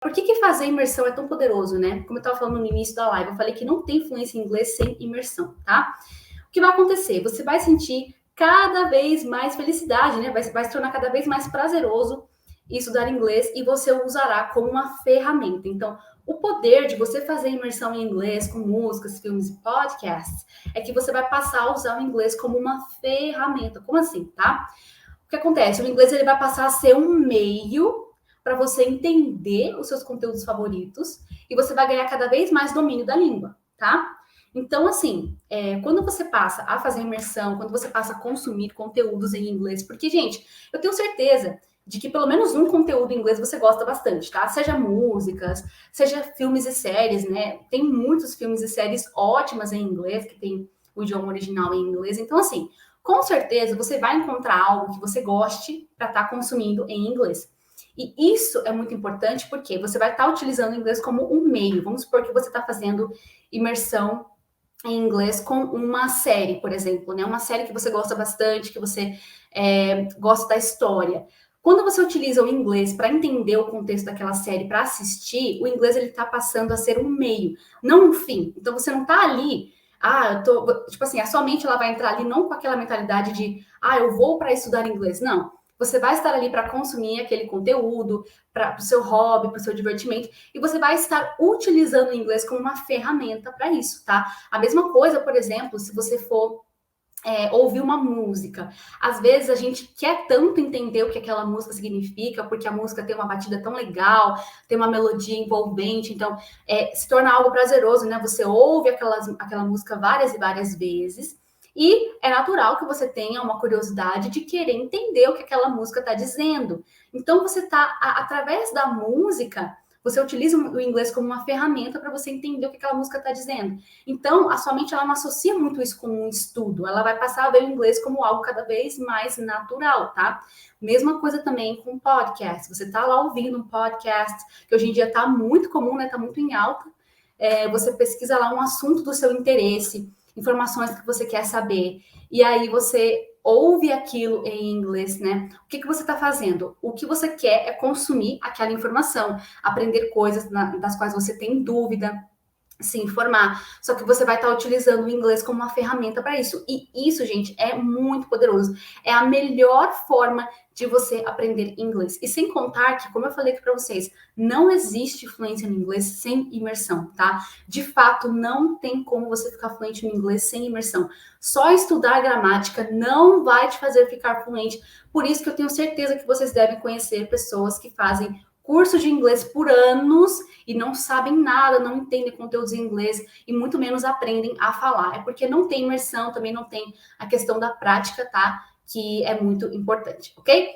Por que fazer imersão é tão poderoso, né? Como eu estava falando no início da live, eu falei que não tem fluência em inglês sem imersão, tá? O que vai acontecer? Você vai sentir cada vez mais felicidade, né? Vai se tornar cada vez mais prazeroso estudar inglês e você o usará como uma ferramenta. Então, o poder de você fazer imersão em inglês com músicas, filmes e podcasts é que você vai passar a usar o inglês como uma ferramenta. Como assim, tá? O que acontece? O inglês ele vai passar a ser um meio para você entender os seus conteúdos favoritos e você vai ganhar cada vez mais domínio da língua, tá? Então, assim, quando você passa a fazer imersão, quando você passa a consumir conteúdos em inglês, porque, gente, eu tenho certeza de que pelo menos um conteúdo em inglês você gosta bastante, tá? Seja músicas, seja filmes e séries, né? Tem muitos filmes e séries ótimas em inglês, que tem o idioma original em inglês. Então, assim, com certeza você vai encontrar algo que você goste para estar consumindo em inglês. E isso é muito importante porque você vai estar utilizando o inglês como um meio. Vamos supor que você está fazendo imersão em inglês com uma série, por exemplo, né? Uma série que você gosta bastante, que você gosta da história. Quando você utiliza o inglês para entender o contexto daquela série, para assistir, o inglês ele está passando a ser um meio, não um fim. Então você não está ali, tipo assim, a sua mente ela vai entrar ali não com aquela mentalidade de, eu vou para estudar inglês. Não. Você vai estar ali para consumir aquele conteúdo, para o seu hobby, para o seu divertimento, e você vai estar utilizando o inglês como uma ferramenta para isso, tá? A mesma coisa, por exemplo, se você for ouvir uma música. Às vezes a gente quer tanto entender o que aquela música significa, porque a música tem uma batida tão legal, tem uma melodia envolvente, então se torna algo prazeroso, né? Você ouve aquela música várias e várias vezes, e é natural que você tenha uma curiosidade de querer entender o que aquela música está dizendo. Então você está, através da música, você utiliza o inglês como uma ferramenta para você entender o que aquela música está dizendo. Então, a sua mente ela não associa muito isso com um estudo. Ela vai passar a ver o inglês como algo cada vez mais natural, tá? Mesma coisa também com podcast. Você está lá ouvindo um podcast, que hoje em dia está muito comum, né? Está muito em alta. Você pesquisa lá um assunto do seu interesse, informações que você quer saber. E aí você ouve aquilo em inglês, né? O que você está fazendo? O que você quer é consumir aquela informação, aprender coisas das quais você tem dúvida, se informar. Só que você vai estar utilizando o inglês como uma ferramenta para isso. E isso, gente, é muito poderoso. É a melhor forma de você aprender inglês. E sem contar que, como eu falei aqui para vocês, não existe fluência no inglês sem imersão, tá? De fato, não tem como você ficar fluente no inglês sem imersão. Só estudar gramática não vai te fazer ficar fluente. Por isso que eu tenho certeza que vocês devem conhecer pessoas que fazem curso de inglês por anos e não sabem nada, não entendem conteúdos em inglês e muito menos aprendem a falar. É porque não tem imersão, também não tem a questão da prática, tá? Que é muito importante, ok?